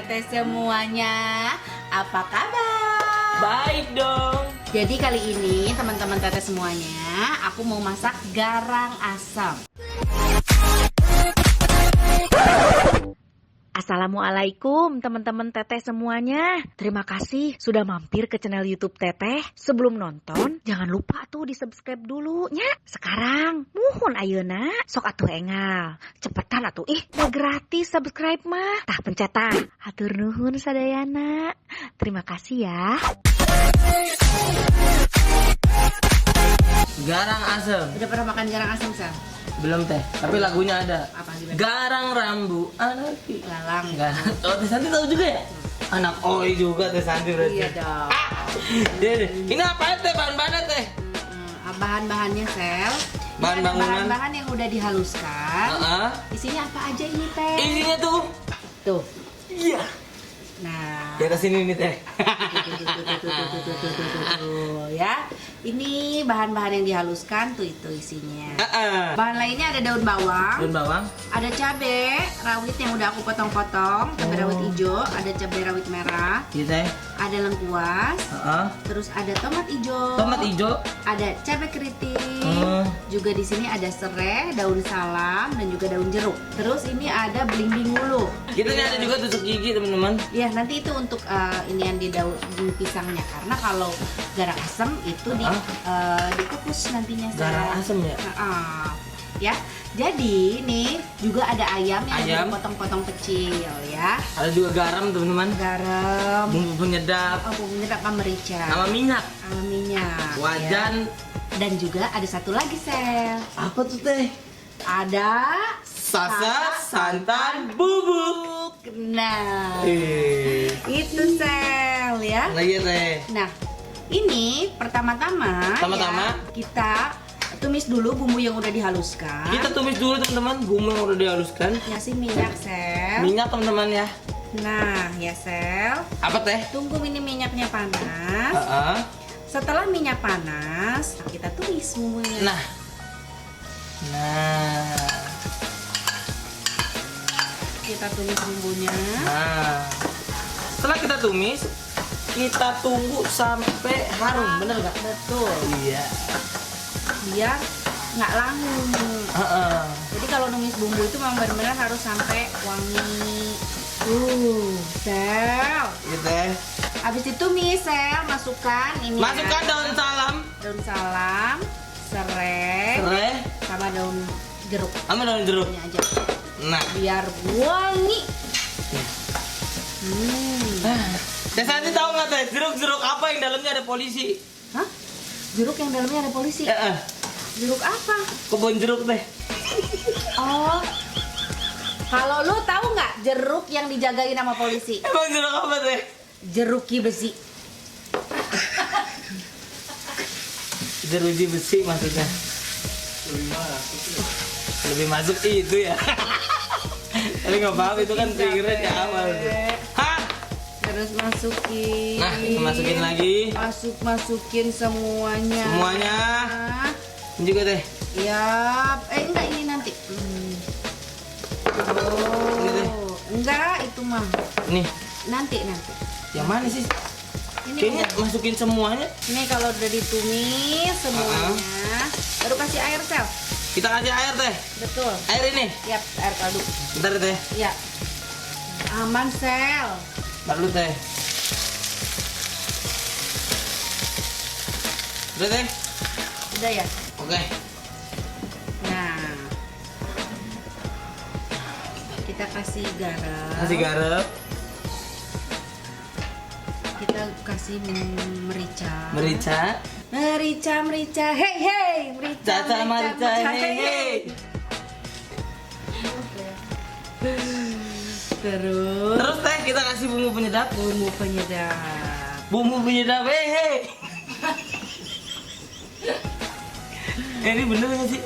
teteh semuanya, apa kabar? Baik dong. Jadi kali ini teman-teman teteh semuanya, aku mau masak garang asam. Assalamualaikum teman-teman teteh semuanya. Terima kasih sudah mampir ke channel YouTube teteh. Sebelum nonton, jangan lupa tuh di subscribe dulu nya. Sekarang, muhun ayeuna, sok atuh engal. Cepetan atuh, udah gratis subscribe mah. Tah pencet tah. Hatur nuhun sadayana. Terima kasih ya. Garang asem. Udah pernah makan garang asam, Sel? Belum teh, tapi lagunya ada. Apa gimana? Garang rambu anak Lalang. Garang. Oh, Teh Santi tahu juga ya? Anak Oi juga Teh Santi berarti. Iya dong. Ini apa teh bahan-bahannya teh? Bahan-bahannya, Sel. Bahan Ini ada bangunan. bahan-bahan yang udah dihaluskan. Isinya apa aja ini, Teh? Isinya tuh. Tuh. Iya. Nah, Di atas ini nih teh. tuh, ya. Ini bahan-bahan yang dihaluskan tuh itu isinya. Bahan lainnya ada daun bawang, Daun bawang. ada cabai rawit yang udah aku potong-potong, cabai rawit hijau, ada cabai rawit merah, Iya teh. ada lengkuas, terus ada tomat hijau, Tomat hijau. ada cabai keriting, juga di sini ada serai, daun salam, dan juga daun jeruk. Terus ini ada belimbing ulu. Kita ini ada juga tusuk gigi teman-teman. Ya nanti itu untuk ini yang di daun di pisangnya, karena kalau garang asam itu dikukus nantinya. Garang asem ya? Ya, jadi nih juga ada ayam yang Ayam. dipotong-potong kecil ya. Ada juga garam teman-teman. Garam, Bumbu penyedap. bumbu penyedap sama merica, Sama minyak. sama minyak. Wajan. Ya. Dan juga ada satu lagi, Sel. Apa tuh teh? Ada Sasa santan bubuk. Nah, Eh. itu Sel ya. Nah iya teh. Nah, ini pertama-tama Pertama-tama. ya, kita tumis dulu bumbu yang udah dihaluskan. Kita tumis dulu teman-teman bumbu yang udah dihaluskan. Kasih minyak, Sel. Minyak teman-teman ya. Nah, ya Sel. Apa teh? Tunggu ini minyaknya panas. Setelah minyak panas, kita tumis bumbunya. Nah. Kita tumis bumbunya. Nah. Setelah kita tumis, kita tunggu sampai harum, bener nggak? Betul. Iya. Biar nggak langung. Jadi kalau numis bumbu itu memang benar-benar harus sampai wangi. Sel. Iya teh. Habis ditumis, Sel, masukkan ini. Masukkan ya. daun salam, serai, serai, sama daun jeruk. sama daun jeruk. Ini aja. Nah. Biar wangi. Teh Santi tahu nggak teh jeruk-jeruk apa yang dalamnya ada polisi? Hah? Jeruk yang dalamnya ada polisi. Jeruk apa? Kebun jeruk teh. Oh. Kalau lu tahu nggak jeruk yang dijagain sama polisi? Emang jeruk apa teh? Jeruki besi. Jeruji besi maksudnya. Lebih masuk itu ya. Tapi nggak paham itu kan pikiran ya awal. Hah? Terus masukin. Nah, kita masukin lagi. Masukin semuanya. Semuanya. Ini juga teh. Yap. Enggak ini nanti. Ini teh. Enggak, itu mah. Nih, Nanti. yang mana sih? Ini Kayaknya masukin semuanya. Ini kalau udah ditumis semuanya, baru kasih air, Sel. Kita kasih air teh. Betul. Air ini. Yap, air kaldu. Bentar teh. Ya. Aman, Sel. Baru teh. Udah teh. Udah ya? Oke. Nah. Kita kasih garam. Kasih garam, Kita kasih merica. merica, Merica. Hey, merica. caca merica, hehe. Terus Terus teh kita kasih bumbu penyedap. bumbu penyedap. Bumbu penyedap, hehe. Ini bener nggak sih?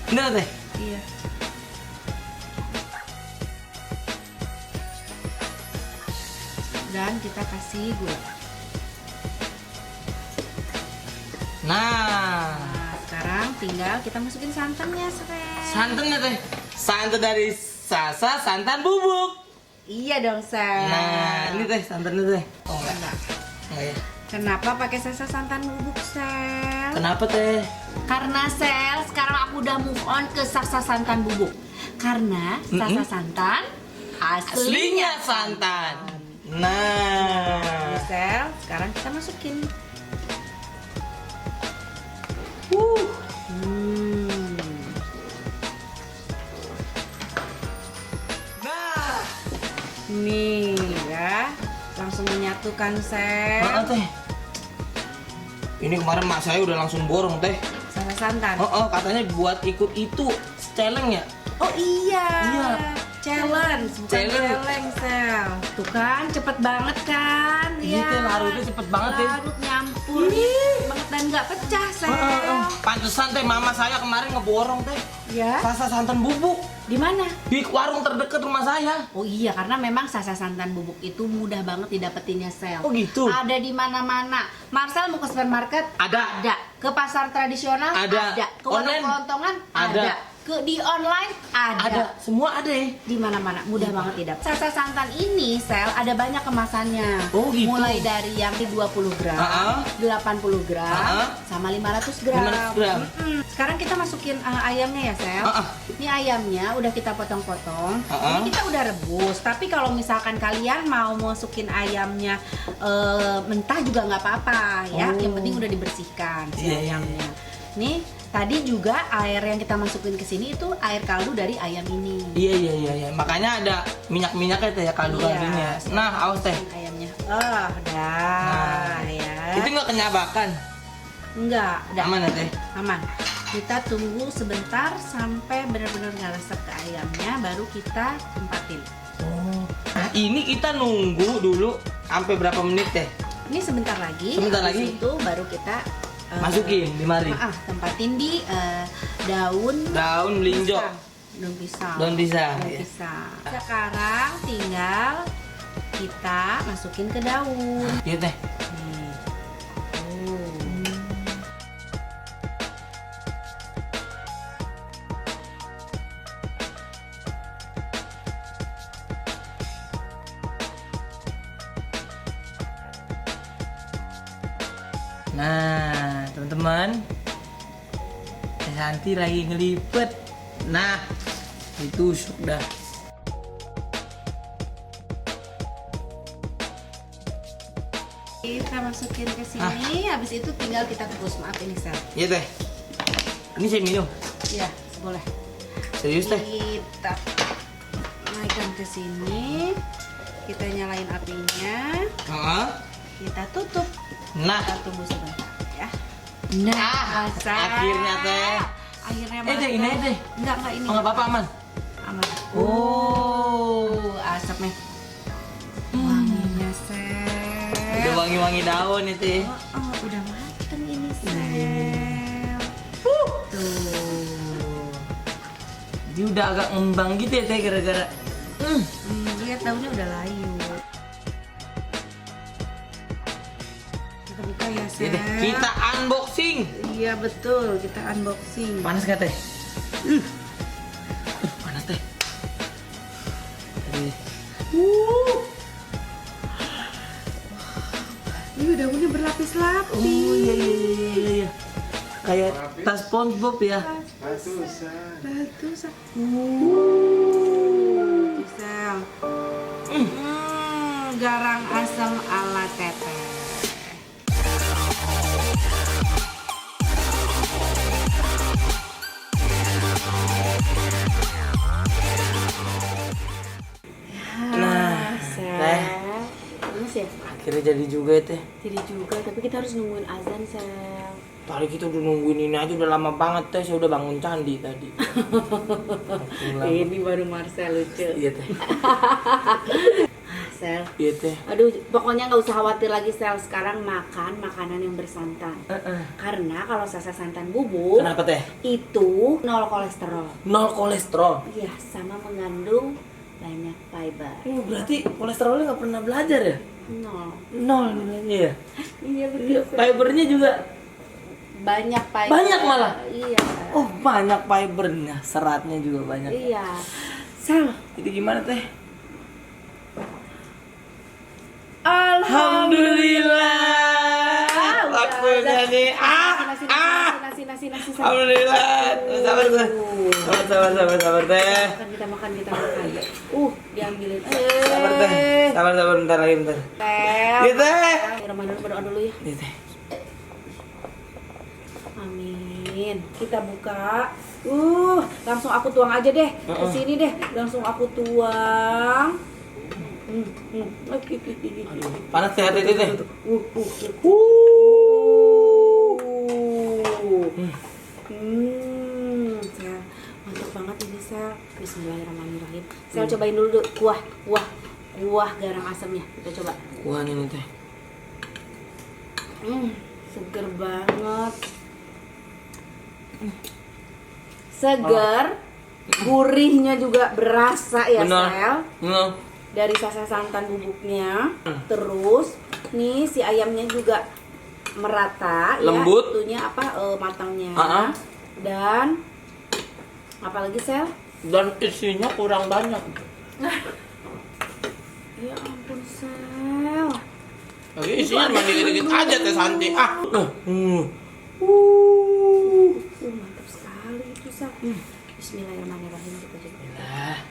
Bener teh. Iya. Dan kita kasih gula. Nah, Nah, sekarang tinggal kita masukin santannya, Sel. santannya teh. Santan dari Sasa santan bubuk. Iya dong, Sel. Nah, ini teh santannya teh. Oh enggak. Enggak ya. Kenapa pakai sasa santan bubuk, Sel? Kenapa teh? Karena Sel, sekarang aku udah move on ke sasa santan bubuk. Karena sasa santan Aslinya santan. Nah. Nih, Sel, sekarang kita masukin. Nah. Nih ya, langsung menyatukan, Sel. Teh. Ini kemarin mak saya udah langsung borong teh. Sasa santan. Katanya buat ikut itu challenge ya. Oh iya. Iya. Challenge, bukan challenge, Sel. Tuh kan, cepet banget kan? Iya, teh, larutnya cepet banget ya. Larut nyampur banget dan nggak pecah, Sel. Pantesan teh mama saya kemarin ngeborong teh. Ya. Sasa santan bubuk Di mana? di warung terdekat rumah saya. Oh iya, karena memang sasa santan bubuk itu mudah banget didapetinnya, Sel. Oh gitu. Ada di mana-mana. Marcel mau ke supermarket? Ada. Ada. Ke pasar tradisional? Ada. Ke warung Online? kelontongan? Ada. Di online? Ada, semua ada ya. Di mana-mana, mudah banget didapat. Sasa santan ini, Sel, ada banyak kemasannya. Oh, gitu. Mulai dari yang 20 gram, 80 gram, sama 500 gram. 500 gram. Sekarang kita masukin ayamnya ya, Sel. Ini ayamnya udah kita potong-potong. Ini kita udah rebus. Tapi kalau misalkan kalian mau masukin ayamnya mentah juga nggak apa-apa ya. Yang penting udah dibersihkan si ayamnya. Nih, tadi juga air yang kita masukin ke sini itu air kaldu dari ayam ini. Iya. Makanya ada minyak-minyaknya teh ya, kaldu-kaldunya. Nah, awas teh. Ayamnya. Dah ya. Itu nggak kenyabakan. Enggak, udah Aman ya teh? aman. Kita tunggu sebentar sampai benar-benar ngeresep ke ayamnya, baru kita tempatin. Nah, ini kita nunggu dulu sampai berapa menit teh? Ini sebentar lagi. Sebentar habis lagi? Itu baru kita Masukin di mari. tempatin di daun melinjo. Daun pisang. Daun pisang. Daun Ya. pisang. Sekarang tinggal kita masukin ke daun. Iya teh. Nih. Nah, teman-teman, Teh Santi lagi ngelipet. Nah, itu sudah. Kita masukin ke sini, habis itu tinggal kita kukus. Maaf ini, Sel. Iya teh. Ini saya minum. Iya, boleh. Serius teh? Kita naikkan ke sini. Kita nyalain apinya. Kita tutup. Nah, Kita tunggu sebentar ya. Nah, akhirnya teh. Akhirnya Teh, ini teh. Enggak ini. Oh, nggak apa-apa aman. Aman. Oh, Asapnya. Wanginya, Sel. udah wangi-wangi daun itu. Udah mateng ini, Sel. Tuh. Dia udah agak ngembang gitu ya teh gara-gara. Lihat daunnya udah layu. Kita buka ya, Sel. Iya teh. Kita unboxing. Iya betul, kita unboxing. Panas nggak teh? Panas teh. Ini daunnya berlapis-lapis. Oh iya. Kayak tas SpongeBob ya. Batu, Sel. Sel. Garang asam ala teteh. Nah, teh. Panas ya? Akhirnya jadi juga ya teh. Jadi juga, tapi kita harus nungguin azan, Sel. Tadi kita udah nungguin ini aja udah lama banget teh. Saya udah bangun candi tadi. Ini baru Marcel lucu. Iya teh. Sel. Iya teh. Aduh, pokoknya nggak usah khawatir lagi, Sel. Sekarang makan makanan yang bersantan. Karena kalau sasa santan bubuk Kenapa teh? itu 0 kolesterol. 0 kolesterol. Iya, sama mengandung banyak fiber. Berarti kolesterolnya nggak pernah belajar ya? 0. 0 nilainya ya? Iya betul. Fibernya juga Banyak fiber. banyak malah. Iya. Oh banyak fibernya, seratnya juga banyak. Iya. Sel, Jadi gimana teh? Alhamdulillah. Waktunya nih. Nasi. Alhamdulillah. Sabar teh. Sabar teh. Kita makan. Diambilin. Sabar teh. Sabar bentar lagi. Iya teh. Ramadan berdoa dulu ya. Iya teh. Amin. Kita buka. Langsung aku tuang aja deh. Ke sini deh. Langsung aku tuang. Panas teh hati teh. Sel, mantap banget ini Sel. Bismillahirrahmanirrahim. Sel cobain dulu kuah garam asamnya. Kita coba. Kuah ini teh. Seger banget. Seger. Gurihnya juga berasa ya Sel. Dari rasa santan bubuknya. Terus nih si ayamnya juga merata, lembut, ya, itunya matangnya, dan apa lagi Sel? Dan isinya kurang banyak. Ya ampun Sel. Lagi isinya cuma dikit-dikit aja teh Santi. Mantap sekali itu Sel. Bismillahirrahmanirrahim kita coba.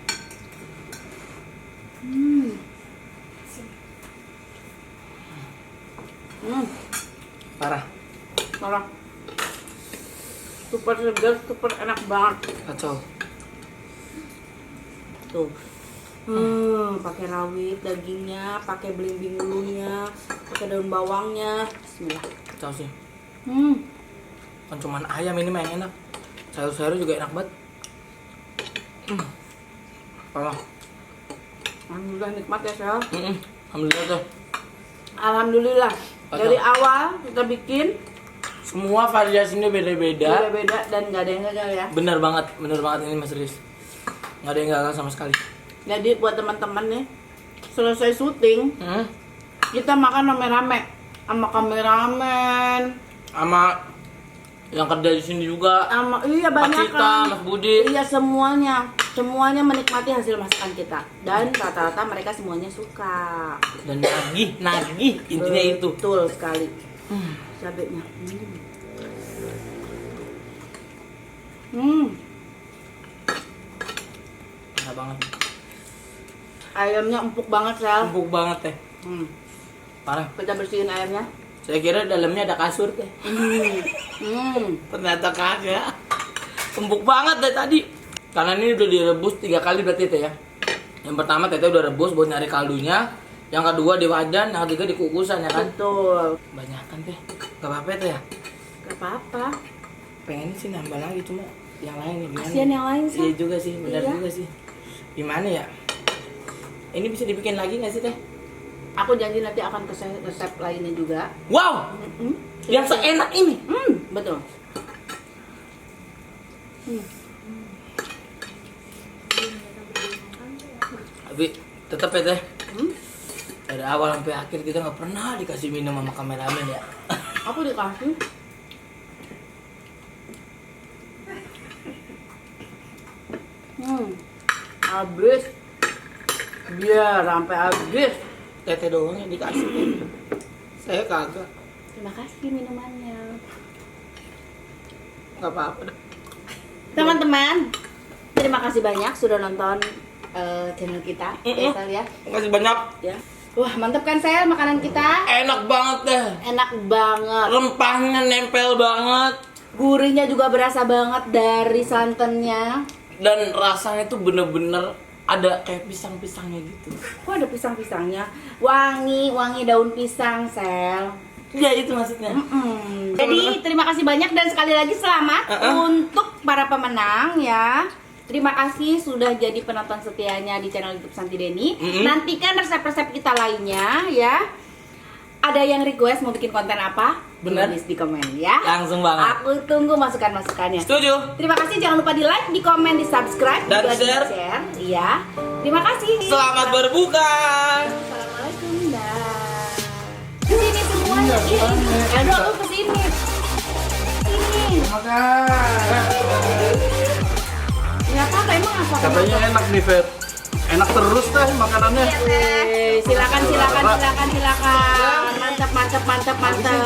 Parah. Super segar, super enak banget. Kacau. Tuh. Pakai rawit dagingnya, pakai belimbing ulunya, pakai daun bawangnya. Bismillah. Kacau sih. Kan cuman ayam ini mah yang enak. Sayur-sayur juga enak banget. Parah. Alhamdulillah nikmat ya Sel. Alhamdulillah tuh. Alhamdulillah. Dari awal kita bikin semua variasinya beda-beda dan nggak ada yang gagal ya. Bener banget ini Mas Riz. Nggak ada yang gagal sama sekali. Jadi buat teman-teman nih, selesai syuting, kita makan rame-rame sama kameramen, sama yang kerja di sini juga. Iya banyak kan. Mas Budi. Iya semuanya menikmati hasil masakan kita dan rata-rata mereka semuanya suka. Dan nagih intinya itu. Betul sekali. Cabenya. Enak banget. Ayamnya empuk banget Sel. Empuk banget teh. Parah. Kita bersihin ayamnya. Saya kira dalamnya ada kasur teh. Ternyata kagak. Empuk banget deh tadi. Karena ini udah direbus 3 kali berarti teh ya. Yang pertama teteh udah rebus buat nyari kaldunya. Yang kedua di wajan, yang ketiga di kukusan ya kan. Betul. Banyak kan teh. Gak apa-apa teh ya. Gak apa-apa. Pengen sih nambah lagi cuma yang lain nih gimana? Kasian yang lain sih. Iya juga sih, benar Iya. juga sih. Gimana ya? Ini bisa dibikin lagi nggak sih teh? Aku janji nanti akan ke resep lainnya juga. Wow, yang seenak ini. Betul. Tapi tetap ya teh. Dari awal sampai akhir kita nggak pernah dikasih minum sama kameramen ya. Aku dikasih. Habis. Biar sampai habis. Teteh doang yang dikasih. Saya kagak. Terima kasih minumannya. Nggak apa-apa dah. Teman-teman, terima kasih banyak sudah nonton channel kita. Ya, Sel, ya. Makasih banyak. Ya. Wah, mantap kan Sel makanan kita? Enak banget deh. Enak banget. Rempahnya nempel banget. Gurihnya juga berasa banget dari santannya. Dan rasanya tuh bener-bener ada kayak pisang-pisangnya gitu. Kok ada pisang-pisangnya? Wangi daun pisang, Sel. Iya itu maksudnya. Jadi terima kasih banyak dan sekali lagi selamat untuk para pemenang ya. Terima kasih sudah jadi penonton setianya di channel YouTube Santi Deni. Nantikan resep-resep kita lainnya ya. Ada yang request mau bikin konten apa? Bener. Tulis di komen ya. Langsung banget. Aku tunggu masukan-masukannya. Setuju. Terima kasih, jangan lupa di like, di komen, di subscribe, Dan juga share. di-share. Iya. Terima kasih. Selamat berbuka. Assalamualaikum dah. Kesini semuanya. Edo lu kesini. Sini. Makan. Ya apa emang apa? Katanya enak nih, Feb. Enak terus teh makanannya. Silakan. Mantap.